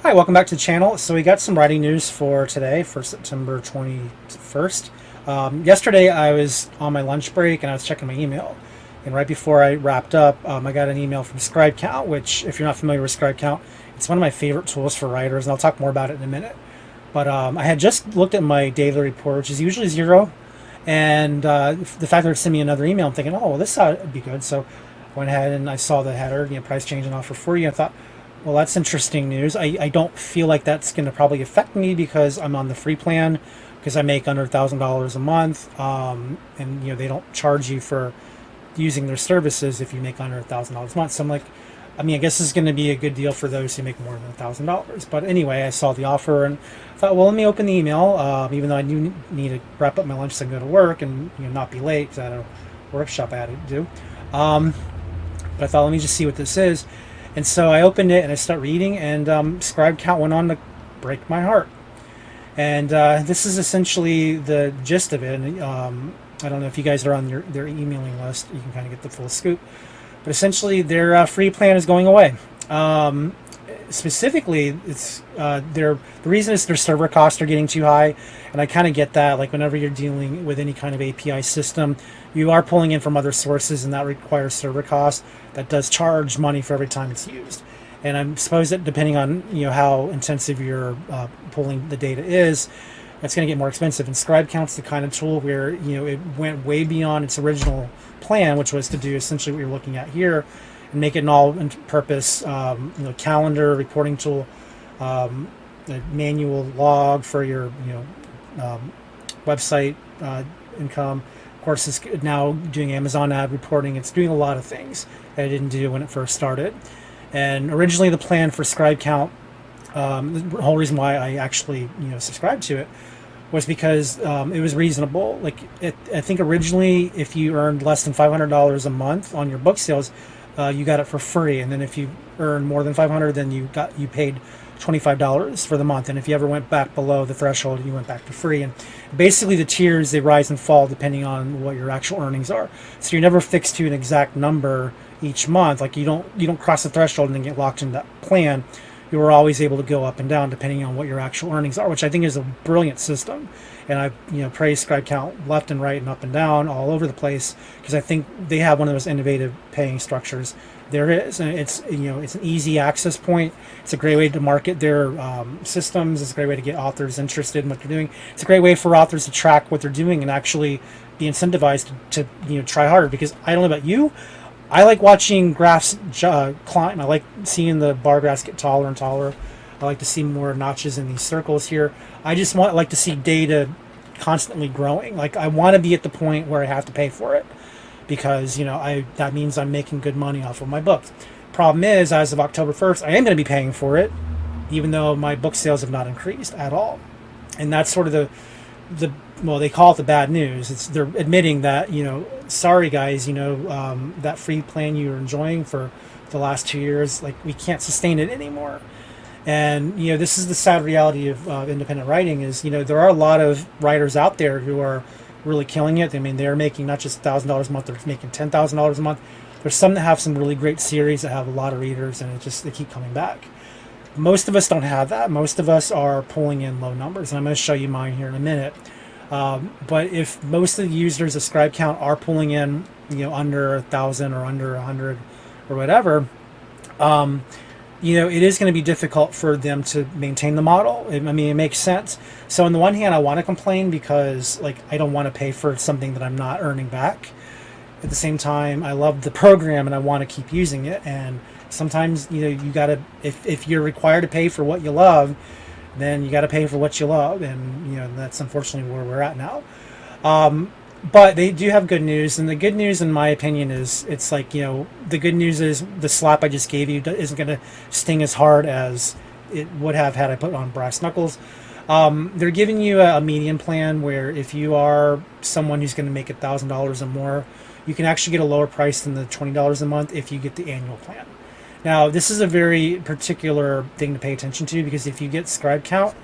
Hi, welcome back to the channel. So we got some writing news for today, for September 21st. Yesterday I was on my lunch break and I was checking my email. And right before I wrapped up, I got an email from ScribeCount, which, if you're not familiar with ScribeCount, it's one of my favorite tools for writers, and I'll talk more about it in a minute. But I had just looked at my daily report, which is usually 0, and the fact that it sent me another email, I'm thinking, oh, well, this ought to be good. So I went ahead and I saw the header, price change and offer for you. I thought, well, that's interesting news. I don't feel like that's going to probably affect me because I'm on the free plan, because I make under $1,000 a month, and they don't charge you for using their services if you make under $1,000 a month. So I'm like, I guess this is going to be a good deal for those who make more than $1,000. But anyway, I saw the offer and thought, well, let me open the email, even though I do need to wrap up my lunch so I can go to work and not be late because I had a workshop I had to do. But I thought, let me just see what this is. And so I opened it and I start reading, and ScribeCount went on to break my heart. And this is essentially the gist of it. And I don't know if you guys are on their emailing list. You can kind of get the full scoop. But essentially, their free plan is going away. Specifically, it's the reason is their server costs are getting too high, and I kind of get that. Like, whenever you're dealing with any kind of API system, you are pulling in from other sources, and that requires server costs. That does charge money for every time it's used. And I suppose that depending on how intensive your pulling the data is, it's going to get more expensive. And ScribeCount's the kind of tool where it went way beyond its original plan, which was to do essentially what you're looking at here, and make it an all-purpose calendar reporting tool, a manual log for your website income. Of course, it's now doing Amazon ad reporting. It's doing a lot of things that it didn't do when it first started. And originally, the plan for ScribeCount, the whole reason why I actually subscribed to it, was because it was reasonable. Like, I think originally, if you earned less than $500 a month on your book sales, you got it for free. And then if you earn more than $500, then you paid $25 for the month. And if you ever went back below the threshold, you went back to free. And basically, the tiers, they rise and fall depending on what your actual earnings are. So you're never fixed to an exact number each month. Like, you don't cross the threshold and then get locked into that plan. You are always able to go up and down depending on what your actual earnings are, which I think is a brilliant system. And I praise ScribeCount left and right and up and down all over the place, because I think they have one of the most innovative paying structures there is. And it's it's an easy access point. It's a great way to market their systems. It's a great way to get authors interested in what they're doing. It's a great way for authors to track what they're doing and actually be incentivized to try harder. Because I don't know about you, I like watching graphs climb. I like seeing the bar graphs get taller and taller. I like to see more notches in these circles here. I just like to see data constantly growing. Like, I want to be at the point where I have to pay for it, because that means I'm making good money off of my books. Problem is, as of October 1st, I am going to be paying for it, even though my book sales have not increased at all. And that's sort of the well, they call it the bad news. They're admitting that, sorry guys, that free plan you were enjoying for the last 2 years, like, we can't sustain it anymore. And this is the sad reality of independent writing, is there are a lot of writers out there who are really killing it. They're making not just $1,000 a month, they're making $10,000 a month. There's some that have some really great series that have a lot of readers, and they keep coming back. Most of us don't have that. Most of us are pulling in low numbers, and I'm going to show you mine here in a minute. But if most of the users of ScribeCount are pulling in under 1,000 or under 100 or whatever, it is going to be difficult for them to maintain the model. It makes sense. So on the one hand, I want to complain because, like, I don't want to pay for something that I'm not earning back. At the same time, I love the program and I want to keep using it. And sometimes, you gotta, if you're required to pay for what you love, then you got to pay for what you love. And, that's unfortunately where we're at now. But they do have good news, and the good news, in my opinion, is it's like, the good news is the slap I just gave you isn't going to sting as hard as it would have had I put on brass knuckles. They're giving you a median plan where if you are someone who's going to make $1,000 or more, you can actually get a lower price than the $20 a month if you get the annual plan. Now, this is a very particular thing to pay attention to, because if you get ScribeCount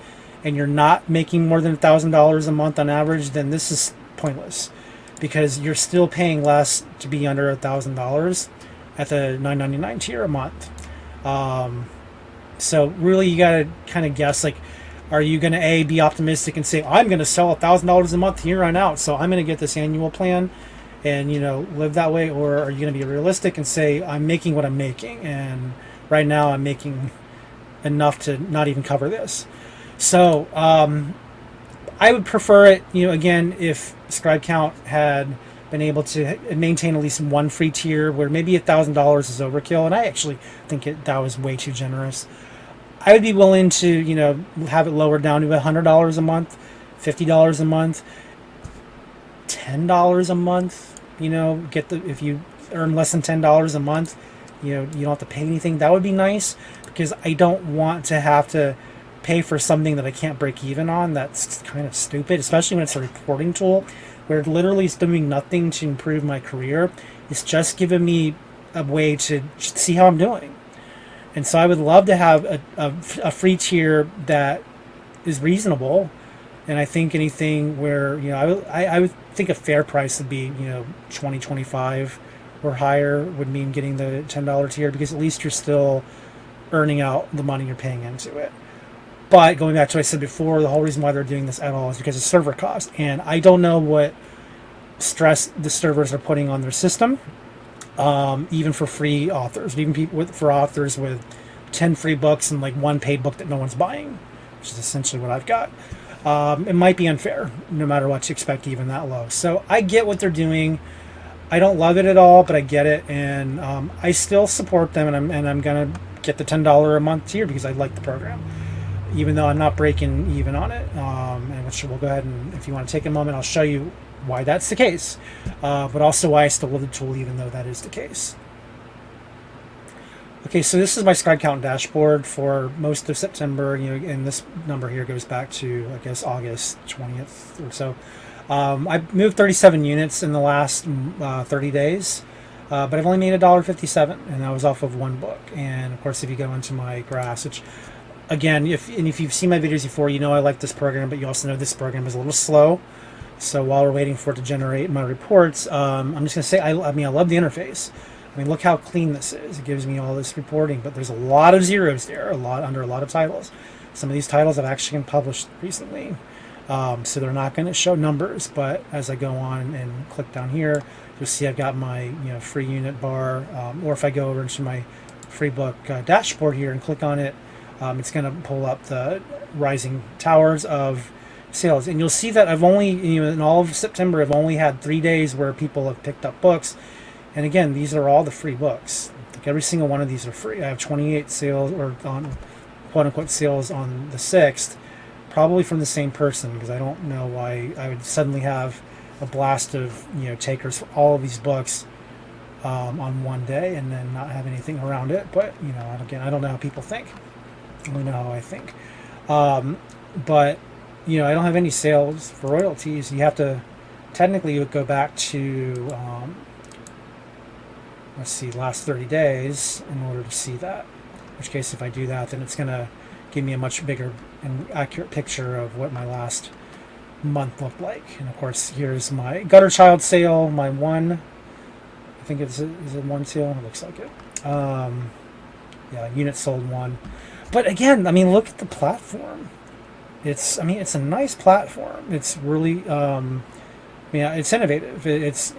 and you're not making more than $1,000 a month on average, then this is pointless, because you're still paying less to be under $1,000 at the $9.99 tier a month. So really, you got to kind of guess, like, are you going to be optimistic and say, I'm going to sell $1,000 a month here on out, so I'm going to get this annual plan and live that way? Or are you going to be realistic and say, I'm making what I'm making, and right now I'm making enough to not even cover this? So I would prefer it, again, if ScribeCount had been able to maintain at least one free tier, where maybe $1,000 is overkill, and I actually think that was way too generous. I would be willing to have it lowered down to $100 a month, $50 a month, $10 a month. If you earn less than $10 a month, you don't have to pay anything. That would be nice, because I don't want to have to pay for something that I can't break even on. That's kind of stupid, especially when it's a reporting tool where it literally is doing nothing to improve my career. It's just giving me a way to see how I'm doing. And so I would love to have a free tier that is reasonable. And I think anything where, I would think a fair price would be, 20, 25 or higher would mean getting the $10 tier, because at least you're still earning out the money you're paying into it. But going back to what I said before, the whole reason why they're doing this at all is because of server cost. And I don't know what stress the servers are putting on their system, even for free authors, even for authors with 10 free books and like one paid book that no one's buying, which is essentially what I've got. It might be unfair, no matter what you expect, even that low. So I get what they're doing. I don't love it at all, but I get it, and I still support them, and I'm gonna get the $10 a month tier because I like the program, even though I'm not breaking even on it. And which we'll go ahead and, if you want to take a moment, I'll show you why that's the case, but also why I still love the tool even though that is the case. Okay, so this is my ScribeCount dashboard for most of September, and this number here goes back to, I guess, August 20th or so. I moved 37 units in the last 30 days, but I've only made $1.57, and that was off of one book. And of course, if you go into my graphs, which, again, if you've seen my videos before, I like this program, but you also know this program is a little slow. So while we're waiting for it to generate my reports, I'm just going to say, I love the interface. Look how clean this is. It gives me all this reporting, but there's a lot of zeros there, under a lot of titles. Some of these titles have actually been published recently, so they're not going to show numbers. But as I go on and click down here, you'll see I've got my free unit bar, or if I go over into my free book dashboard here and click on it, it's going to pull up the rising towers of sales, and you'll see that I've only, in all of September, I've only had 3 days where people have picked up books. And again, these are all the free books. Like every single one of these are free. I have 28 sales, or on quote-unquote sales, on the 6th, probably from the same person, because I don't know why I would suddenly have a blast of takers for all of these books on one day and then not have anything around it. But again, I don't know how people think. I only know how I think. But I don't have any sales for royalties. You have to technically go back to let's see, last 30 days in order to see that. In which case, if I do that, then it's going to give me a much bigger and accurate picture of what my last month looked like. And of course, here's my Gutter Child sale, my one. I think is it one sale? It looks like it. Yeah, unit sold one. But again, look at the platform. It's a nice platform. It's really it's innovative. It's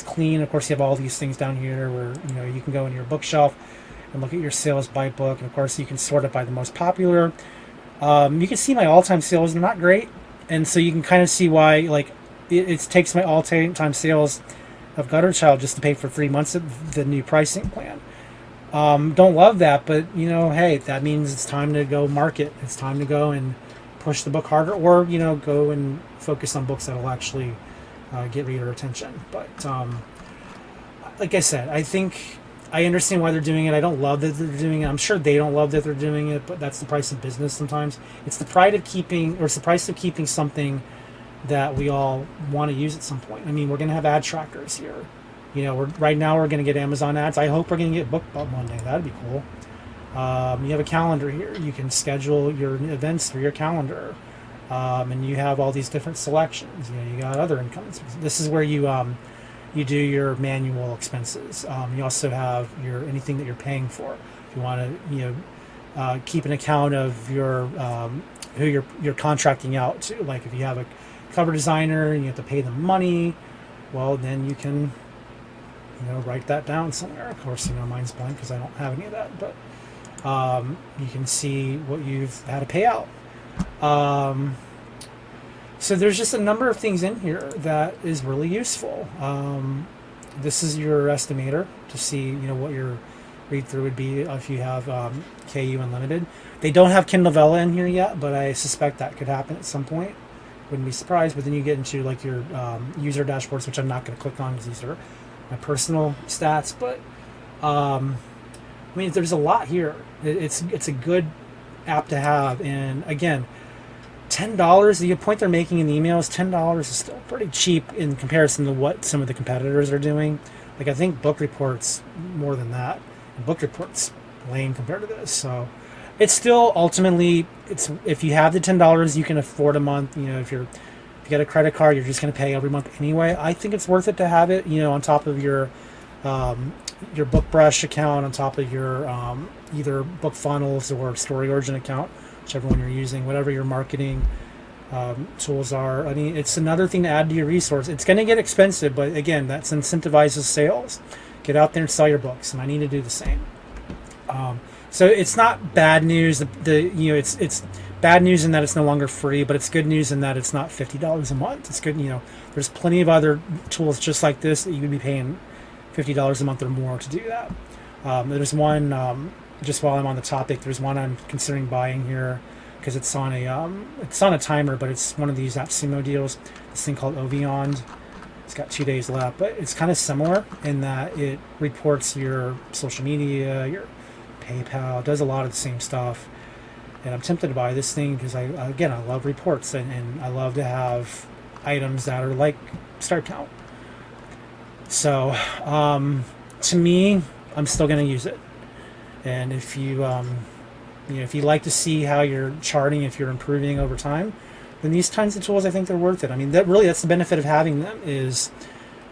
clean. Of course, you have all these things down here where you can go in your bookshelf and look at your sales by book, and of course you can sort it by the most popular. You can see my all-time sales are not great, and so you can kind of see why it takes my all-time sales of Gutter Child just to pay for 3 months of the new pricing plan. Don't love that, but hey, that means it's time to go market. It's time to go and push the book harder, or go and focus on books that'll actually get reader attention. But like I said, I think I understand why they're doing it. I don't love that they're doing it. I'm sure they don't love that they're doing it, but that's the price of business sometimes. It's the pride of keeping, or it's the price of keeping something that we all want to use at some point. We're going to have ad trackers here. Right now we're going to get Amazon ads. I hope we're going to get BookBub one day. That'd be cool. You have a calendar here. You can schedule your events through your calendar. And you have all these different selections. You got other incomes. This is where you do your manual expenses. You also have anything that you're paying for. If you want to keep an account of your who you're contracting out to. Like if you have a cover designer and you have to pay them money, well then you can write that down somewhere. Of course, mine's blank because I don't have any of that, but you can see what you've had to pay out. So there's just a number of things in here that is really useful. This is your estimator to see what your read through would be if you have KU Unlimited. They don't have Kindle Vella in here yet, but I suspect that could happen at some point. Wouldn't be surprised. But then you get into like your user dashboards, which I'm not going to click on because these are my personal stats. But I mean, there's a lot here. It's a good app to have. And again, $10. The point they're making in the email is $10 is still pretty cheap in comparison to what some of the competitors are doing. Like I think Book Report's more than that. And Book Report's lame compared to this. So it's still ultimately, it's if you have the $10 you can afford a month. If you get a credit card, you're just going to pay every month anyway. I think it's worth it to have it on top of your BookBrush account, on top of your either Book Funnels or StoryOrigin account, whichever one you're using, whatever your marketing tools are. I mean, it's another thing to add to your resource. It's going to get expensive, but again, that incentivizes sales. Get out there and sell your books, and I need to do the same. So it's not bad news. It's bad news in that it's no longer free, but it's good news in that it's not $50 a month. It's good. There's plenty of other tools just like this that you could be paying $50 a month or more to do that. There's one. Just while I'm on the topic, there's one I'm considering buying here because it's on a timer, but it's one of these AppSumo deals. This thing called Oviond. It's got 2 days left, but it's kind of similar in that it reports your social media, your PayPal, does a lot of the same stuff. And I'm tempted to buy this thing because I love reports and I love to have items that are like ScribeCount. So to me, I'm still going to use it. And if you if you like to see how you're charting, if you're improving over time, then these kinds of tools, I think they're worth it. I mean, that's the benefit of having them is,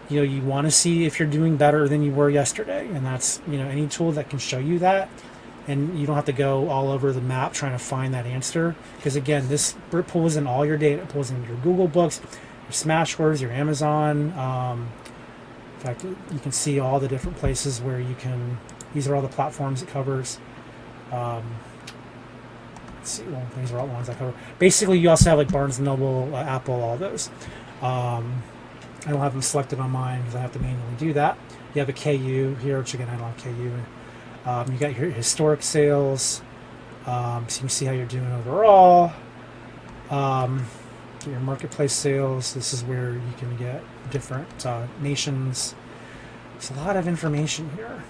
you want to see if you're doing better than you were yesterday. And that's, any tool that can show you that. And you don't have to go all over the map trying to find that answer. Because again, this pulls in all your data. It pulls in your Google Books, your Smashwords, your Amazon. In fact, you can see all the different places where you can, these are all the platforms it covers. Let's see, well, these are all the ones I cover. Basically, you also have like Barnes & Noble, Apple, all those. I don't have them selected on mine because I have to manually do that. You have a KU here, which again, I don't have KU. You got your historic sales, so you can see how you're doing overall. Your marketplace sales, this is where you can get different nations. There's a lot of information here.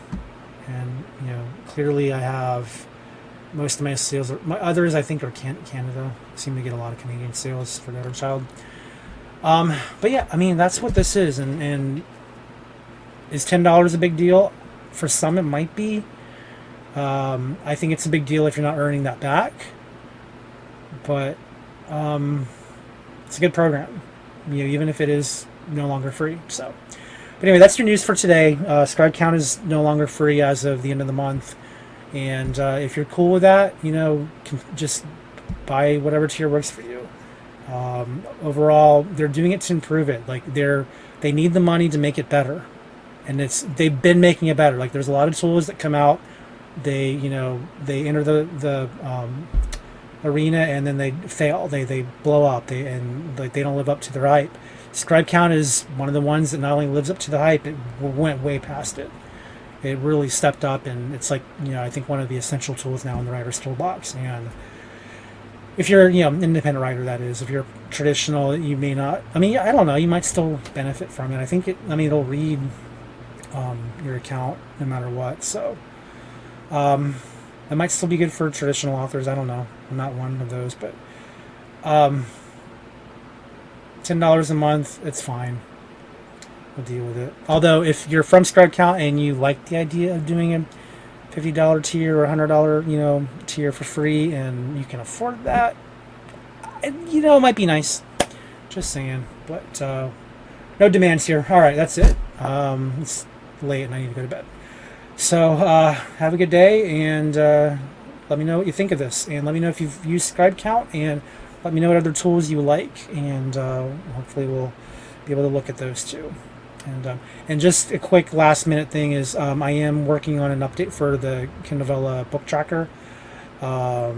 And, clearly I have most of my sales. My others, I think, are Canada. I seem to get a lot of Canadian sales for Better Child. But yeah, I mean, that's what this is. And is $10 a big deal? For some, it might be. I think it's a big deal if you're not earning that back. But it's a good program, even if it is no longer free. So, but anyway, that's your news for today. ScribeCount is no longer free as of the end of the month. And if you're cool with that, can just buy whatever tier works for you. Overall, they're doing it to improve it. Like they need the money to make it better, and they've been making it better. Like there's a lot of tools that come out. They enter the arena and then they fail. They blow up. They don't live up to their hype. ScribeCount is one of the ones that not only lives up to the hype, it went way past it. It really stepped up, and it's like, I think one of the essential tools now in the writer's toolbox. And if you're, independent writer, that is, if you're traditional, you may not, I don't know, you might still benefit from it. I think it'll read your account no matter what. So it might still be good for traditional authors. I don't know. I'm not one of those, but $10 a month, it's fine. We'll deal with it. Although, if you're from ScribeCount and you like the idea of doing a $50 tier or $100, tier for free, and you can afford that, it might be nice. Just saying. But no demands here. All right, that's it. It's late and I need to go to bed. So have a good day, and let me know what you think of this, and let me know if you've used ScribeCount, and let me know what other tools you like, and hopefully we'll be able to look at those too. And just a quick last minute thing is I am working on an update for the Kindle book tracker. I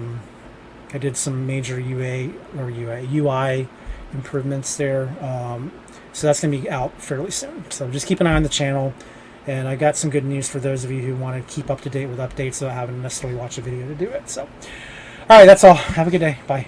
did some major UI improvements there, so that's going to be out fairly soon. So just keep an eye on the channel. And I got some good news for those of you who want to keep up to date with updates without having to necessarily watch a video to do it. So, all right, that's all. Have a good day. Bye.